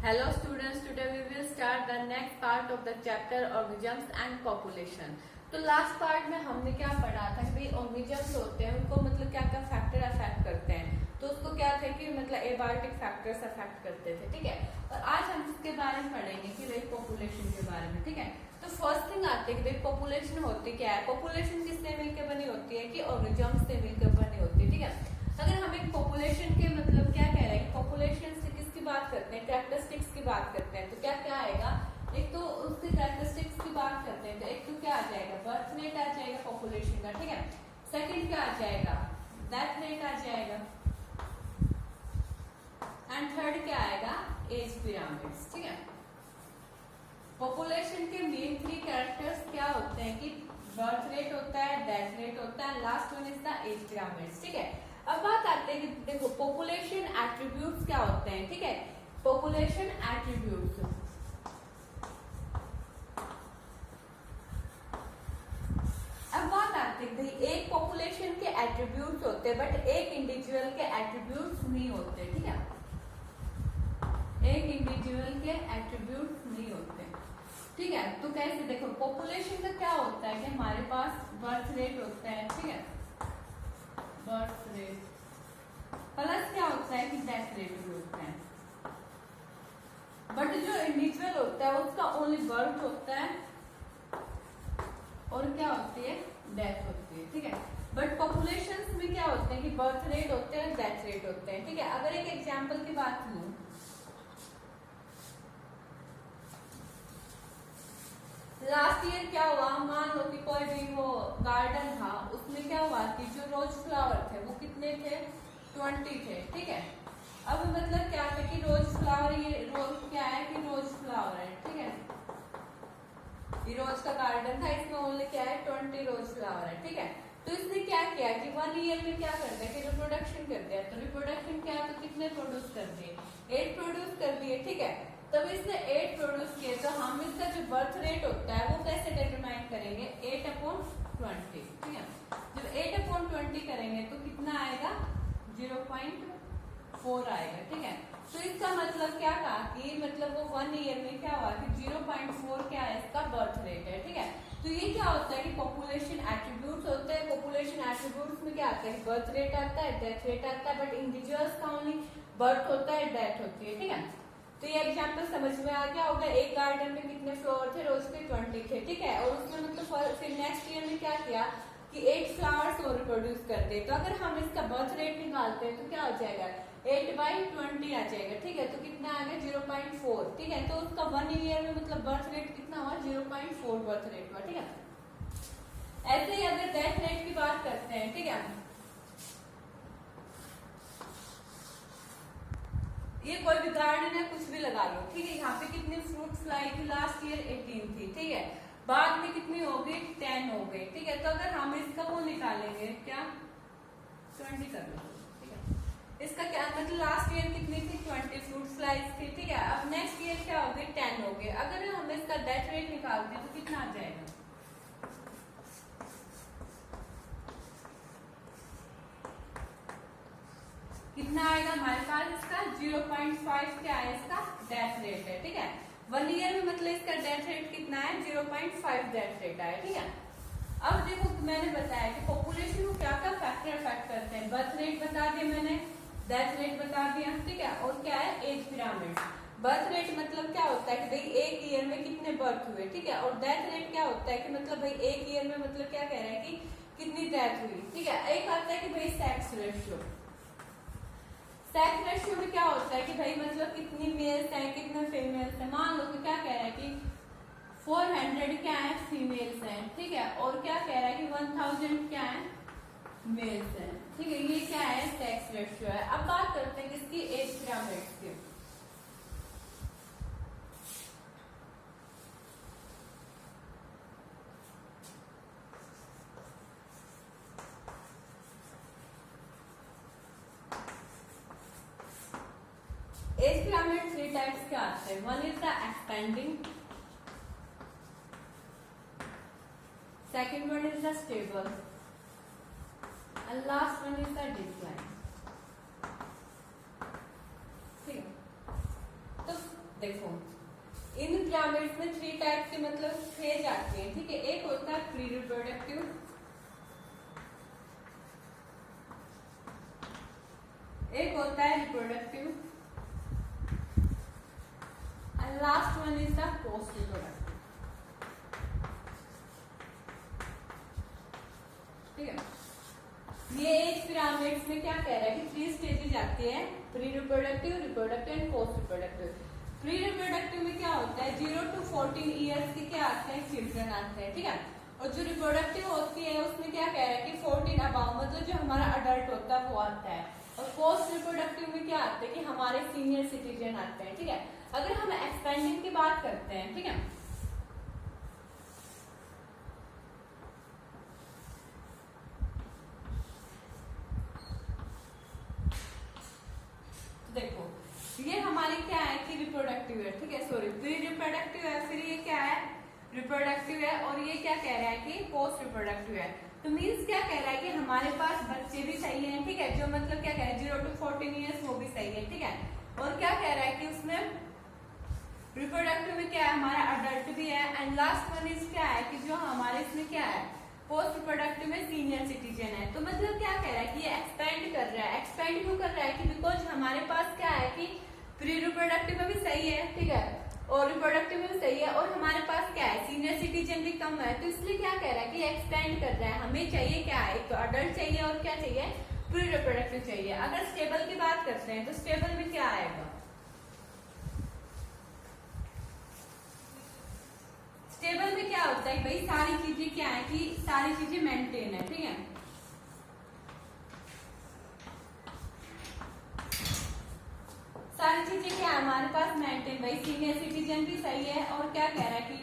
Hello students, today we will start the next part of the chapter organisms and population. तो last part में हमने क्या पढ़ा था कि भाई ऑर्गेनिजम्स होते हैं उनको मतलब क्या क्या फैक्टर अफेक्ट करते हैं। तो उसको क्या था कि मतलब एबायोटिक फैक्टर्स अफेक्ट करते थे, ठीक है। और आज हम इसके बारे में पढ़ेंगे कि भाई पॉपुलेशन के बारे में, ठीक है। तो फर्स्ट थिंग आती है कि भाई पॉपुलेशन होती क्या है। पॉपुलेशन किससे मिलकर बनी होती है कि ऑर्गेनिजम्स से मिलकर बनी होती है, ठीक है। अगर हम एक पॉपुलेशन के मतलब क्या कह रहे हैं कि पॉपुलेशन से किसकी बात करते हैं, कैरेक्टरिस्टिक्स की बात करते हैं, तो क्या क्या आएगा। एक तो उसके कैरेक्टरिस्टिक्स की बात करते हैं तो एक तो क्या आ जाएगा, बर्थ रेट आ जाएगा पॉपुलेशन का, ठीक है। सेकंड क्या आ जाएगा, डेथ रेट आ जाएगा। एंड थर्ड क्या आएगा, एज पिरामिड्स, ठीक है। पॉपुलेशन के मेन 3 कैरेक्टर्स क्या होते हैं कि बर्थ रेट होता है, डेथ रेट होता है, last one is the age pyramids, ठीक है। अब बात आते हैं कि देखो पॉपुलेशन एट्रीब्यूट्स क्या होते हैं, ठीक है। पॉपुलेशन एट्रीब्यूट्स, अब बात आती है भाई एक पॉपुलेशन के एट्रीब्यूट्स होते हैं बट एक इंडिविजुअल के एट्रीब्यूट्स नहीं होते, ठीक है। एक इंडिविजुअल के एट्रीब्यूट्स नहीं होते, ठीक है। तो कैसे, देखो पॉपुलेशन का क्या होता है कि हमारे पास बर्थ रेट होता है, ठीक है, बर्थ रेट प्लस क्या होता है कि डेथ रेट भी होता है। बट जो इंडिविजुअल होता है उसका ओनली बर्थ होता है और क्या होती है, डेथ होती है, ठीक है। बट पॉपुलेशंस में क्या होते हैं कि बर्थ रेट होते हैं, डेथ रेट होते हैं, ठीक है। अगर एक एग्जांपल की बात लूं, लास्ट ईयर क्या हुआ, मान लो कि कोई भी वो गार्डन था, उसमें क्या हुआ कि जो रोज फ्लावर थे वो कितने थे, 20 थे, ठीक है। अब मतलब क्या है कि रोज फ्लावर, ये रोज क्या है कि रोज फ्लावर है, ठीक है। ये रोज का गार्डन था, इसमें ओनली क्या है 20 रोज फ्लावर है, ठीक है। तो इसने क्या किया कि 1 ईयर में क्या करता है कि रिप्रोडक्शन करते हैं। तो रिप्रोडक्शन क्या है, तो कितने प्रोड्यूस कर दिए, 8 प्रोड्यूस कर दिए, ठीक है। तब इसने 8 प्रोड्यूस किए तो हम इसका जो बर्थ रेट होता है वो कैसे डिटरमाइन करेंगे, 8/20, ठीक है। जब 8/20 करेंगे तो कितना आएगा, 0.4 आएगा, ठीक है। तो इसका मतलब क्या कहा कि मतलब वो 1 ईयर में क्या हुआ कि 0.4 क्या है इसका बर्थ रेट है, ठीक है। तो ये क्या होता है कि पॉपुलेशन एट्रीब्यूट्स होते हैं। पॉपुलेशन एट्रीब्यूट्स में क्या आता है, बर्थ रेट आता है, डेथ रेट आता है, बट इंडिविजुअल्स का ओनली बर्थ होता है, डेथ होती है, ठीक है। तो ये एग्जांपल समझ में आ गया होगा। एक गार्डन में कितने फ्लावर थे, रोज के 20 थे, ठीक है। और उसमें मतलब फिर नेक्स्ट ईयर में क्या किया कि 8 फ्लावर्स और प्रोड्यूस करते। तो अगर हम इसका बर्थ रेट निकालते हैं तो क्या हो जाएगा, 8/20 आ जाएगा, ठीक है। तो कितना आ गया, 0.4, ठीक है। तो उसका 1 ईयर में मतलब बर्थ रेट कितना हुआ, 0.4 बर्थ रेट हुआ, ठीक है। ऐसे ही अगर डेथ रेट की बात करते हैं, ठीक है, ये कोई भी गार्डन है, कुछ भी लगा लो, ठीक है। यहाँ पे कितनी फ्रूट फ्लाई थी, लास्ट ईयर 18 थी, ठीक है। बाद में कितनी हो गई, 10 हो गई, ठीक है। तो अगर हम इसका वो निकालेंगे, क्या 20 कर लो, ठीक है। इसका क्या मतलब, लास्ट ईयर कितनी थी, 20 फ्रूट फ्लाइज थी, ठीक है। अब नेक्स्ट ईयर क्या हो गई, 10 हो गए। अगर हम इसका डेथ रेट निकालते हैं तो कितना आ जाएगा, कितना आएगा हमारे पास, इसका 0.5 क्या है, इसका डेथ रेट है, ठीक है। 1 ईयर में मतलब इसका डेथ रेट कितना है, 0.5 डेथ रेट है, ठीक है। अब देखो मैंने बताया कि पॉपुलेशन को क्या क्या फैक्टर अफेक्ट करते हैं। बर्थ रेट बता दिया मैंने, डेथ रेट बता दिया, ठीक है। और क्या है, एज पिरामिड। बर्थ रेट मतलब क्या होता है कि भाई एक ईयर में कितने बर्थ हुए, ठीक है। और डेथ रेट क्या होता है कि मतलब भाई एक ईयर में मतलब क्या कह रहे हैं कि कितनी डेथ हुई, ठीक है। एक आता है कि भाई सेक्स रेशियो। सेक्स रेशियो में क्या होता है कि भाई मतलब कितनी मेल्स हैं, कितने फीमेल्स हैं। मान लो कि क्या कह रहा है कि 400 क्या है, फीमेल्स हैं, ठीक है। और क्या कह रहा है कि 1000 क्या है, मेल्स हैं, ठीक है। ये क्या है, सेक्स रेशियो है। अब बात करते हैं किसकी, एज पिरामिड्स की। एज पिरामिड 3 टाइप्स के आते हैं। One is the expanding, second one is the stable and last one is the decline, ठीक है। तो देखो इन पिरामिड्स में 3 टाइप के मतलब फेज आते हैं, ठीक है। एक होता है प्री रिप्रोडक्टिव, एक होता है reproductive, and last one is the post reproductive, ठीक है। ये एक पिरामिड्स में क्या कह रहा है कि 3 स्टेजेस आती है, pre reproductive, reproductive and post reproductive. Pre reproductive में क्या होता है 0 to 14 ईयर्स के क्या आते हैं, चिल्ड्रन आते हैं, ठीक है। और जो रिप्रोडक्टिव होती है उसमें क्या कह रहा है कि 14 अबाव मतलब जो हमारा अडल्ट होता है वो आता है। और पोस्ट रिप्रोडक्टिव में क्या आते हैं कि हमारे सीनियर सिटीजन आते हैं, ठीक है। अगर हम एक्सपेंडिंग की बात करते हैं, ठीक है, देखो ये हमारे क्या है कि रिप्रोडक्टिव है, ठीक है, सॉरी प्री रिप्रोडक्टिव है, फिर ये क्या है रिप्रोडक्टिव है, और ये क्या कह रहा है कि पोस्ट रिप्रोडक्टिव है। तो मीन्स क्या कह रहा है कि हमारे पास बच्चे भी सही हैं, ठीक है, जो मतलब क्या कह रहा है 0 to 14 ईयर्स वो भी सही है, ठीक है। और क्या कह रहा है कि उसमें रिप्रोडक्टिव में क्या है हमारा अडल्ट भी है, एंड लास्ट वन इज क्या है कि जो हमारे इसमें क्या है पोस्ट रिप्रोडक्टिव में सीनियर सिटीजन है। तो मतलब क्या कह रहा है कि ये एक्सपेंड कर रहा है। एक्सपेंड क्यों कर रहा है कि बिकॉज हमारे पास क्या है कि प्री रिप्रोडक्टिव में भी सही है, ठीक है, और रिप्रोडक्टिव में भी सही है, और हमारे पास क्या है सीनियर सिटीजन भी कम है। तो इसलिए क्या कह रहा है कि एक्सपेंड कर रहा है। हमें चाहिए क्या है, एक तो अडल्ट चाहिए और क्या चाहिए प्री रिप्रोडक्टिव चाहिए। अगर स्टेबल की बात करते हैं तो स्टेबल में क्या आएगा, स्टेबल में क्या होता है भाई सारी चीजें क्या है कि सारी चीजें मेंटेन है, ठीक है। सारी चीजें क्या है हमारे पास मेंटेन, भाई सीनियर सिटीजन भी सही है, और क्या कह रहा है कि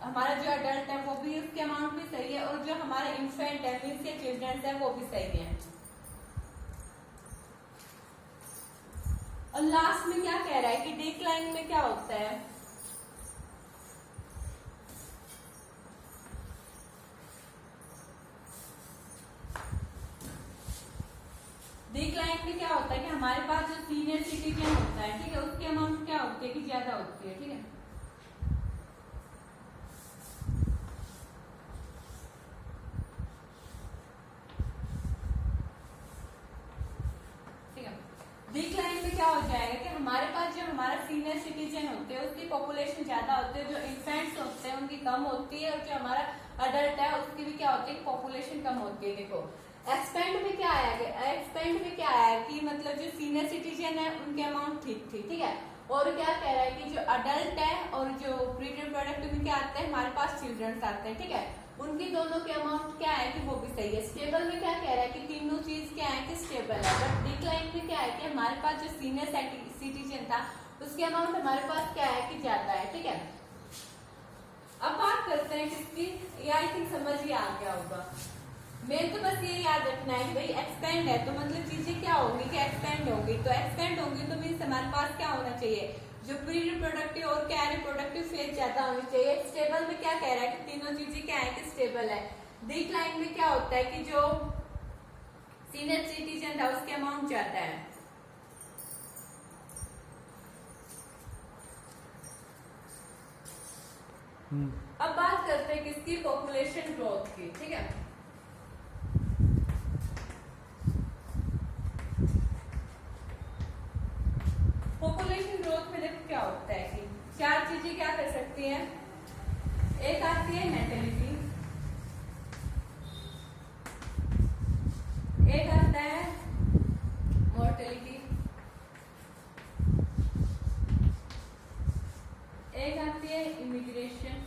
हमारा जो अडल्ट है वो भी उसके अमाउंट भी सही है, और जो हमारे इन्फेंट है मीन्स के चिल्ड्रन है वो भी सही है। और लास्ट में क्या कह रहा है कि डिक्लाइन में क्या होता है, डिक्लाइन में क्या होता है कि हमारे पास जो सीनियर सिटीजन होता है, ठीक है, उसकी अमाउंट क्या होती है कि ज्यादा होती है, ठीक है। ठीक है, डिक्लाइन में क्या हो जाएगा कि हमारे पास जो हमारा सीनियर सिटीजन होते हैं उसकी पॉपुलेशन ज्यादा होती है, जो इन्फेंट्स होते हैं उनकी कम होती है, और जो हमारा अडल्ट है उसकी भी क्या होती है पॉपुलेशन कम होती है। देखो एक्सपेंड में क्या आया, एक्सपेंड में क्या आया कि मतलब जो सीनियर सिटीजन है उनके अमाउंट ठीक थी, ठीक है। और क्या कह रहा है कि जो अडल्ट है और जो प्री रिप्रोडक्टिव में क्या आते हैं हमारे पास चिल्ड्रन आते हैं, ठीक है, उनकी दोनों के अमाउंट क्या है कि वो भी सही है। स्टेबल में क्या कह रहा है कि तीनों चीज क्या है कि स्टेबल है, बट डिक्लाइन में क्या है कि हमारे पास जो सीनियर सिटीजन था उसके अमाउंट हमारे पास क्या है कि ज्यादा है, ठीक है। अब बात करते हैं किसकी, ये आई थिंक समझ ही आ गया होगा। मेन तो बस ये याद रखना है कि भाई एक्सपेंड है तो मतलब चीजें क्या होंगी कि एक्सपेंड होंगी, तो एक्सपेंड होंगी तो मीन्स हमारे पास क्या होना चाहिए जो प्री रिप्रोडक्टिव और क्या रिप्रोडक्टिव फेज ज्यादा होनी चाहिए। स्टेबल में क्या कह रहा है कि तीनों चीजें क्या है कि स्टेबल है। डिक्लाइन में क्या होता है कि जो सीनियर सिटीजन था उसके अमाउंट ज्यादा है। अब बात करते हैं किसकी, पॉपुलेशन ग्रोथ की, ठीक है। पॉपुलेशन ग्रोथ में देखो क्या होता है कि 4 चीजें क्या कर सकती है, एक आती है नेटेलिटी, एक आता है मोर्टेलिटी, एक आती है immigration,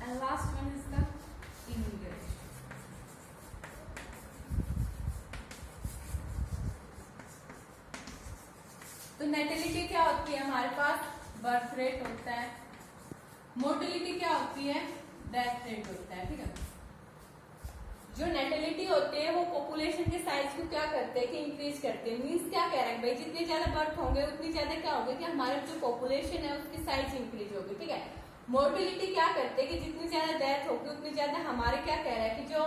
and last one is the immigration. तो नेटेलिटी क्या होती है हमारे पास, बर्थ रेट होता है। मोर्टेलिटी क्या होती है, डेथ रेट होता है, ठीक है। जो नेटेलिटी होते हैं वो पॉपुलेशन के साइज को क्या करते हैं कि इंक्रीज करते हैं। मींस क्या कह रहे हैं भाई जितने ज्यादा बर्थ होंगे उतनी ज्यादा क्या होगा कि हमारे जो पॉपुलेशन है उसकी साइज इंक्रीज होगी, ठीक है। मोर्टेलिटी क्या करते हैं कि जितनी ज्यादा डेथ होगी उतनी ज्यादा हमारे क्या कह रहा है कि जो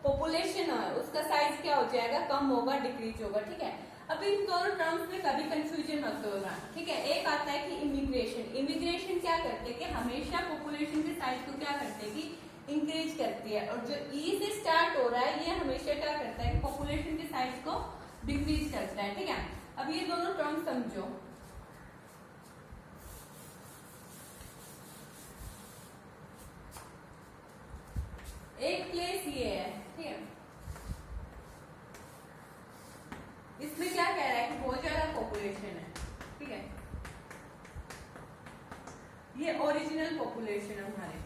पॉपुलेशन है उसका साइज क्या हो जाएगा, कम होगा, डिक्रीज होगा, ठीक है। अब इन दोनों टर्म्स में कभी कंफ्यूजन मत होगा, ठीक है। एक आता है कि इमिग्रेशन, इमिग्रेशन क्या करते हैं कि हमेशा पॉपुलेशन के साइज को क्या करते हैं कि इंक्रीज करती है, और जो ई से स्टार्ट हो रहा है ये हमेशा क्या करता है कि पॉपुलेशन के साइज को डिक्रीज करता है, ठीक है। अब ये दोनों टर्म समझो। एक प्लेस ये है, ठीक है, इसमें क्या कह रहा है कि बहुत ज्यादा पॉपुलेशन है, ठीक है, ये ओरिजिनल पॉपुलेशन है हमारे,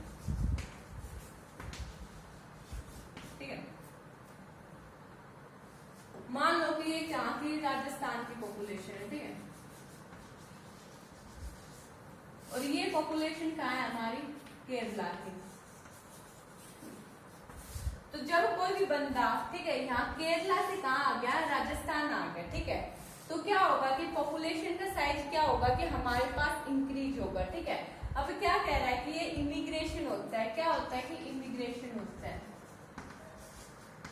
ठीक है। मान लो कि ये झांसी राजस्थान की पॉपुलेशन है, ठीक है, और ये पॉपुलेशन कहाँ है हमारी, केरला की। तो जब कोई भी बंदा, ठीक है, यहाँ केरला से कहाँ आ गया, राजस्थान आ गया, ठीक है, तो क्या होगा कि पॉपुलेशन का साइज क्या होगा कि हमारे पास इंक्रीज होगा, ठीक है। अब क्या कह रहा है कि ये इमिग्रेशन होता है, क्या होता है कि इमिग्रेशन होता है,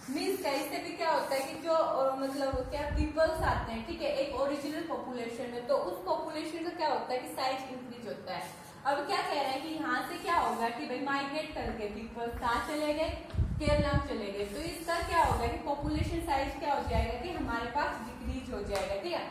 मीन्स कैसे भी क्या होता है कि जो मतलब क्या पीपल्स आते हैं, ठीक है, एक ओरिजिनल पॉपुलेशन में, तो उस पॉपुलेशन का क्या होता है कि साइज इंक्रीज होता है। अब क्या कह रहा है कि यहाँ से क्या होगा कि भाई माइग्रेट करके पीपल्स कहाँ चले गए, केरला में चले गए, तो इसका क्या होगा कि पॉपुलेशन साइज क्या हो जाएगा कि हमारे पास डिक्रीज हो जाएगा, ठीक है।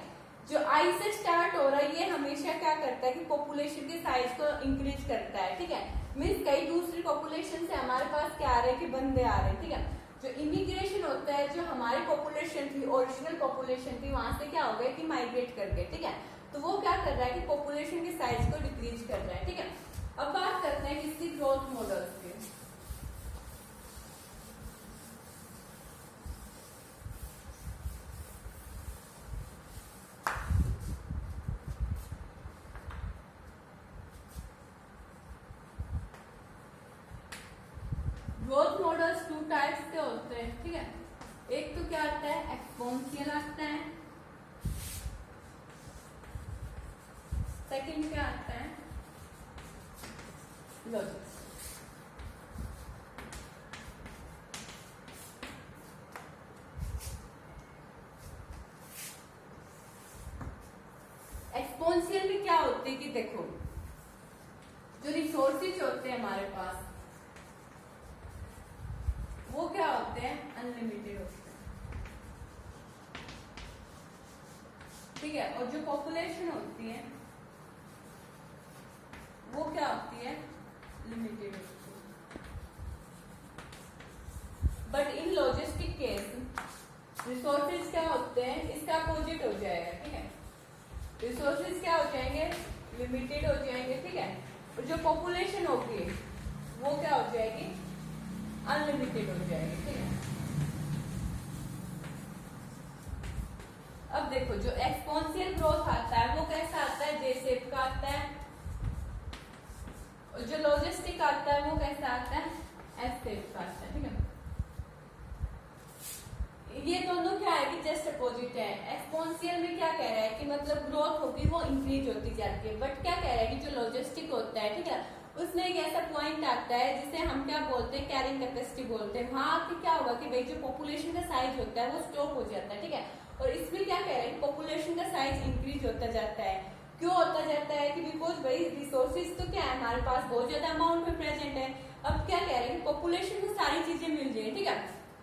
जो आई से स्टार्ट हो रहा है ये हमेशा क्या करता है कि पॉपुलेशन के साइज को इंक्रीज करता है, ठीक है। मीन्स कई दूसरी पॉपुलेशन से हमारे पास क्या आ रहे हैं कि बंदे आ रहे हैं, ठीक है। जो इमिग्रेशन होता है, जो हमारी पॉपुलेशन थी, ओरिजिनल पॉपुलेशन थी, वहां से क्या हो गया कि माइग्रेट कर गए, ठीक है। तो वो क्या कर रहा है कि पॉपुलेशन के साइज को डिक्रीज कर रहा है, ठीक है। अब बात करते हैं किसकी, ग्रोथ मॉडल्स की। ग्रोथ मॉडल्स टू टाइप्स के होते हैं, ठीक है। एक तो क्या आता है, एक्सपोनेंशियल आता है, सेकंड क्या आता है, लॉजिक। एक्सपोनेंशियल में क्या होते हैं कि देखो, जो रिसोर्सेज होते हैं हमारे पास वो क्या होते हैं, अनलिमिटेड होते हैं, ठीक है। और जो पॉपुलेशन होती है वो क्या होती है, लिमिटेड होती है। But in logistic case resources क्या होते हैं, इसका अपोजिट हो जाएगा, ठीक है। रिसोर्सेज क्या हो जाएंगे, लिमिटेड हो जाएंगे, ठीक है। और जो पॉपुलेशन होगी वो क्या हो जाएगी, अनलिमिटेड हो जाएगी, ठीक है। अब देखो जो एक्सपोनेंशियल ग्रोथ आता है वो कैसा आता है, जे शेप का आता है, और जो लॉजिस्टिक आता है वो कैसा आता है, एस शेप का आता है, ठीक है। ये दोनों क्या है कि जस्ट अपोजिट है। एक्सपोनेंशियल में क्या कह रहा है कि मतलब ग्रोथ होगी वो इंक्रीज होती जाती है, बट क्या कह रहा है कि जो लॉजिस्टिक होता है, ठीक है, उसमें एक ऐसा पॉइंट आता है जिसे हम क्या बोलते हैं, कैरिंग कैपेसिटी बोलते हैं। वहां आके क्या होगा कि भाई जो पॉपुलेशन का साइज होता है वो स्टॉप हो जाता है, ठीक है। और इसमें क्या कह रहे हैं, पॉपुलेशन का साइज इंक्रीज होता जाता है। क्यों होता जाता है कि बिकॉज भाई रिसोर्सेज तो क्या है हमारे पास बहुत ज्यादा अमाउंट में प्रेजेंट है। अब क्या कह रहे हैं, पॉपुलेशन को सारी चीजें मिल जाए, ठीक है।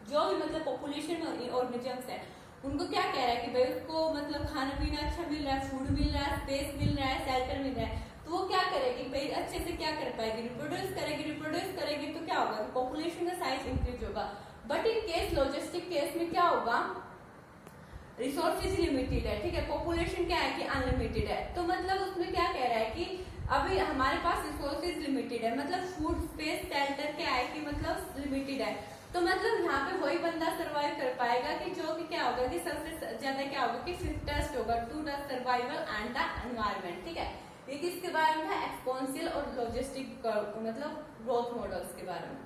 जो भी मतलब पॉपुलेशन ऑर्गेनिजम्स है उनको क्या कह रहा है कि भाई उसको मतलब खाना पीना अच्छा मिल रहा है, फूड मिल रहा है, स्पेस मिल रहा है, शेल्टर मिल रहा है, तो वो क्या करेगी भाई अच्छे से क्या कर पाएगी, रिप्रोड्यूस करेगी तो क्या होगा, पॉपुलेशन का साइज इंक्रीज होगा। But in case logistic case में क्या होगा, रिसोर्सेज लिमिटेड है, ठीक है, पॉपुलेशन क्या है कि अनलिमिटेड है। तो मतलब उसमें क्या कह रहा है कि अभी हमारे पास रिसोर्सेज लिमिटेड है, मतलब फूड स्पेस शेल्टर क्या है कि मतलब लिमिटेड है। तो मतलब यहाँ पे वही बंदा सरवाइव कर पाएगा कि जो कि क्या होगा कि सबसे ज्यादा क्या होगा कि फिटेस्ट होगा to the survival and the environment, ठीक है। ये किसके बारे में था, एक्सपोनेंशियल और लॉजिस्टिक मतलब ग्रोथ मॉडल्स के बारे में।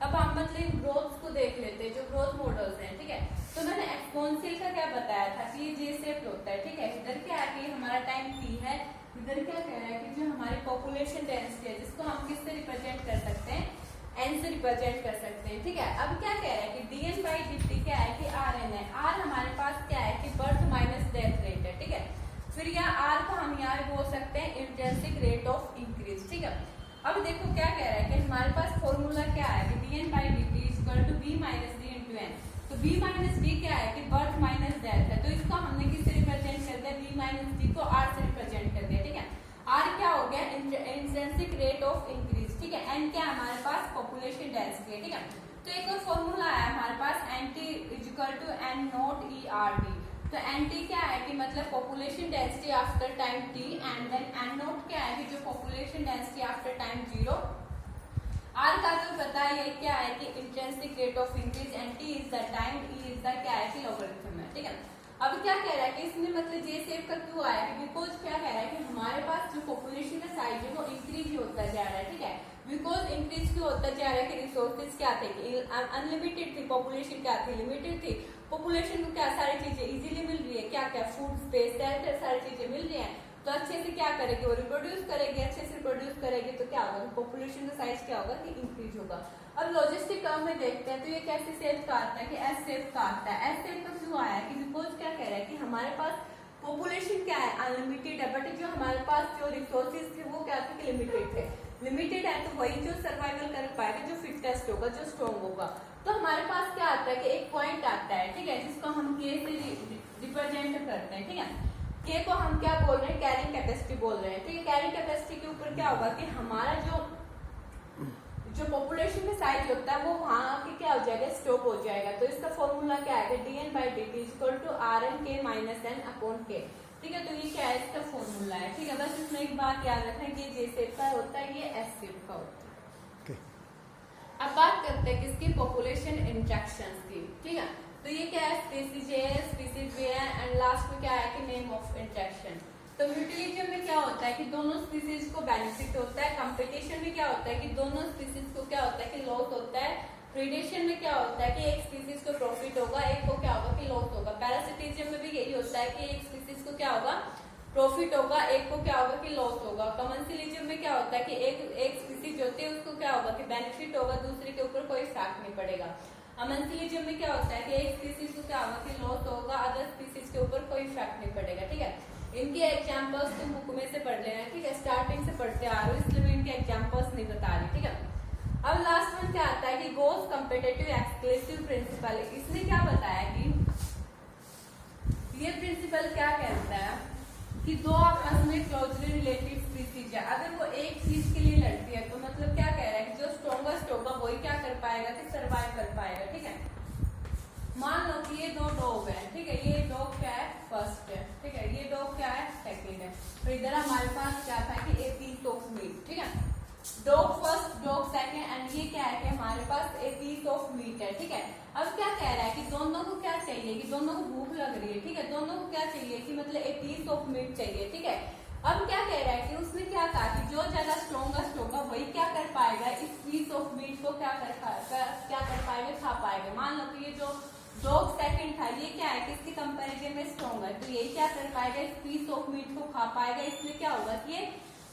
अब हम मतलब ग्रोथ को देख लेते हैं, जो ग्रोथ मॉडल्स हैं, ठीक है। तो मैंने एक्सपोनेंशियल का क्या बताया था कि ये जे शेप होता है, ठीक है। इधर क्या है कि हमारा टाइम टी है, इधर क्या कह रहा है कि जो हमारी पॉपुलेशन डेंसिटी है जिसको हम किससे रिप्रेजेंट कर सकते हैं, एन से रिप्रेजेंट कर सकते हैं, ठीक है। अब क्या कह रहा है कि dn बाई dt क्या है कि Rn है। R हमारे पास क्या है कि बर्थ माइनस डेथ रेट है, ठीक है। फिर यहाँ R को हम यहाँ बोल सकते हैं इंट्रिंसिक रेट ऑफ इंक्रीज, ठीक है। अब देखो क्या कह रहा है कि हमारे पास फॉर्मूला क्या है कि dn by dt equal to b minus d into N. तो b माइनस d क्या है कि बर्थ माइनस डेथ है, तो इसको हमने किससे रिप्रेजेंट कर दिया, b माइनस d को R से रिप्रेजेंट कर दिया, ठीक है। R क्या हो गया, इंट्रिंसिक रेट ऑफ इंक्रीज, ठीक है। n क्या हमारे पास पॉपुलेशन डेंसिटी है, ठीक है। तो एक और फॉर्मूला है हमारे पास nt equal to n naught ERD। तो nt क्या है कि मतलब population density after time t and then n naught क्या है कि जो population density after time 0। R का जो पता है ये क्या है कि intrinsic rate of increase and t is the time, e is the क्या है कि लॉगरिथम है, ठीक है। अब क्या कह रहा है कि इसमें मतलब ये सेव का क्यों आया है, बिकॉज क्या कह रहा है कि हमारे पास जो पॉपुलेशन का साइज है वो इंक्रीज ही होता जा रहा है, ठीक है। बिकॉज इंक्रीज क्यों होता जा रहा है कि रिसोर्सेज क्या थे, अनलिमिटेड थी, पॉपुलेशन क्या थी, लिमिटेड थी। पॉपुलेशन को क्या सारी चीजें इजीली मिल रही है, क्या क्या फूड, स्पेस, शेल्टर, सारी चीजें मिल रही है, तो अच्छे से क्या करेगी वो रिप्रोड्यूस करेगी, अच्छे से रिप्रोड्यूस करेगी, तो क्या होगा, पॉपुलेशन का साइज क्या होगा कि इंक्रीज होगा। अब लॉजिस्टिक टर्म में देखते हैं तो ये कैसे सेव का आता है कि एस सेव का आता है। एस सेव का क्यों आया है कि बिकॉज क्या कह रहा है कि हमारे पास पॉपुलेशन क्या है अनलिमिटेड है, बट जो हमारे पास जो रिसोर्सेज थे वो क्या थे कि लिमिटेड थे। लिमिटेड है तो वही जो सर्वाइवल कर पाएगा, जो फिटेस्ट होगा, जो स्ट्रॉन्ग होगा। तो हमारे पास क्या आता है कि एक पॉइंट आता है, ठीक है, जिसको हम के से रिप्रेजेंट करते हैं, ठीक है। के को हम क्या बोल रहे हैं, कैरिंग कैपेसिटी बोल रहे हैं, ठीक है। कैरिंग कैपेसिटी के ऊपर क्या होगा कि हमारा जो पॉपुलेशन का साइज होता है वो वहां आके क्या हो जाएगा, स्टॉप हो जाएगा। तो इसका फॉर्मूला क्या है, dn by dt equal to Rn k minus n upon k, ठीक है। तो ये क्या है, इसका फॉर्मूला है, ठीक है। बस इसमें एक बात याद रखना, ये जे शेप का होता है, ये एस शेप का होता है। अब बात करते हैं किसकी, पॉपुलेशन इंटरेक्शंस की, ठीक है। तो ये क्या है, स्पीसीज ए है, स्पीसीज बी है, एंड लास्ट में क्या है कि नेम ऑफ इंटरेक्शन। तो म्यूटेलिज्म में क्या होता है कि दोनों स्पीसीज को बेनिफिट होता है। कंपटीशन में क्या होता है कि दोनों स्पीसीज को क्या होता है कि लॉस होता है। प्रीडेशन में क्या होता है कि एक स्पीसीज को प्रॉफिट होगा, एक को क्या होगा कि लॉस होगा। पैरासिटिज्म में भी यही होता है कि एक स्पीसीज को क्या होगा, प्रॉफिट होगा, एक को क्या होगा कि लॉस होगा। कमेंसिलिज्म में क्या होता है कि एक स्पीसीज होती है उसको क्या होगा कि बेनिफिट होगा, दूसरे के ऊपर कोई इफेक्ट नहीं पड़ेगा। अमेंसिलिज्म में क्या होता है कि एक स्पीसीज को क्या होगा कि लॉस होगा, अदर स्पीसीज के ऊपर कोई इफेक्ट नहीं पड़ेगा, ठीक है। इनके एग्जांपल्स तुम बुक में से पढ़ लेना, ठीक है, स्टार्टिंग से पढ़ते आ रहे हो, इसलिए मैं इनके एग्जांपल्स नहीं बता रही, ठीक है। अब लास्ट में क्या आता है कि गोस कम्पिटिटिव एक्सक्लूसिव प्रिंसिपल। इसने क्या बताया कि ये प्रिंसिपल क्या कहता है कि दो आपस में क्लोजली रिलेटेड स्पीसीज है, अगर वो एक चीज के लिए लड़ती है तो मतलब क्या कह रहा है कि जो स्ट्रॉन्गेस्ट होगा वही क्या कर पाएगा कि सर्वाइव कर पाएगा, ठीक है। मान लो कि ये दो डॉग है, ठीक है, ये डॉग क्या है, फर्स्ट है, ठीक है, ये डॉग क्या है, सेकंड है। तो इधर हमारे पास क्या था कि ए पीस ऑफ मीट, ठीक है, dog first, dog second, and ये क्या है कि हमारे पास ए पीस ऑफ मीट है, ठीक है। अब क्या कह रहा है कि दोनों को क्या चाहिए कि दोनों को भूख लग रही है, ठीक है, दोनों को क्या चाहिए कि मतलब ए पीस ऑफ मीट चाहिए, ठीक है। अब क्या कह रहा है कि उसने क्या कहा कि जो ज्यादा स्ट्रॉन्गेस्ट होगा वही क्या कर पाएगा, इस पीस ऑफ मीट को क्या कर पाएगा, खा पाएगा। मान लो कि ये जो डॉग सेकंड था ये क्या है कि इसके कंपैरिजन में स्ट्रॉन्ग है, तो यही क्या कर पाएगा, इस पीस ऑफ मीट को खा पाएगा, इसलिए क्या होगा कि ये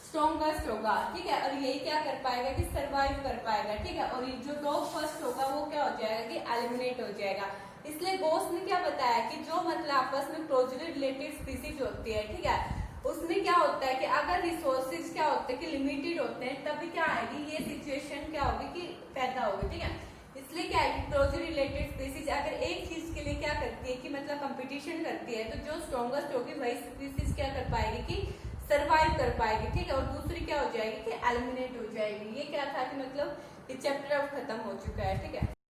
स्ट्रॉन्गेस्ट होगा, ठीक है। और यही क्या कर पाएगा कि सर्वाइव कर पाएगा, ठीक है। और जो डॉग फर्स्ट होगा वो क्या हो जाएगा कि एलिमिनेट हो जाएगा। इसलिए गोस ने क्या बताया कि जो मतलब आपस में क्लोजली रिलेटेड स्पीसीज होती है, ठीक है, उसमें क्या होता है कि अगर रिसोर्सेज क्या होते हैं कि लिमिटेड होते हैं तभी क्या आएगी, ये सिचुएशन क्या होगी कि पैदा होगी, ठीक है। इसलिए क्या है कि क्लोजली रिलेटेड स्पीसीज अगर एक चीज के लिए क्या करती है कि मतलब कंपटीशन करती है, तो जो स्ट्रॉन्गेस्ट होगी वही स्पीसीज क्या कर पाएगी कि सर्वाइव कर पाएगी, ठीक है, और दूसरी क्या हो जाएगी कि एलिमिनेट हो जाएगी। ये क्या था कि मतलब ये चैप्टर अब खत्म हो चुका है, ठीक है।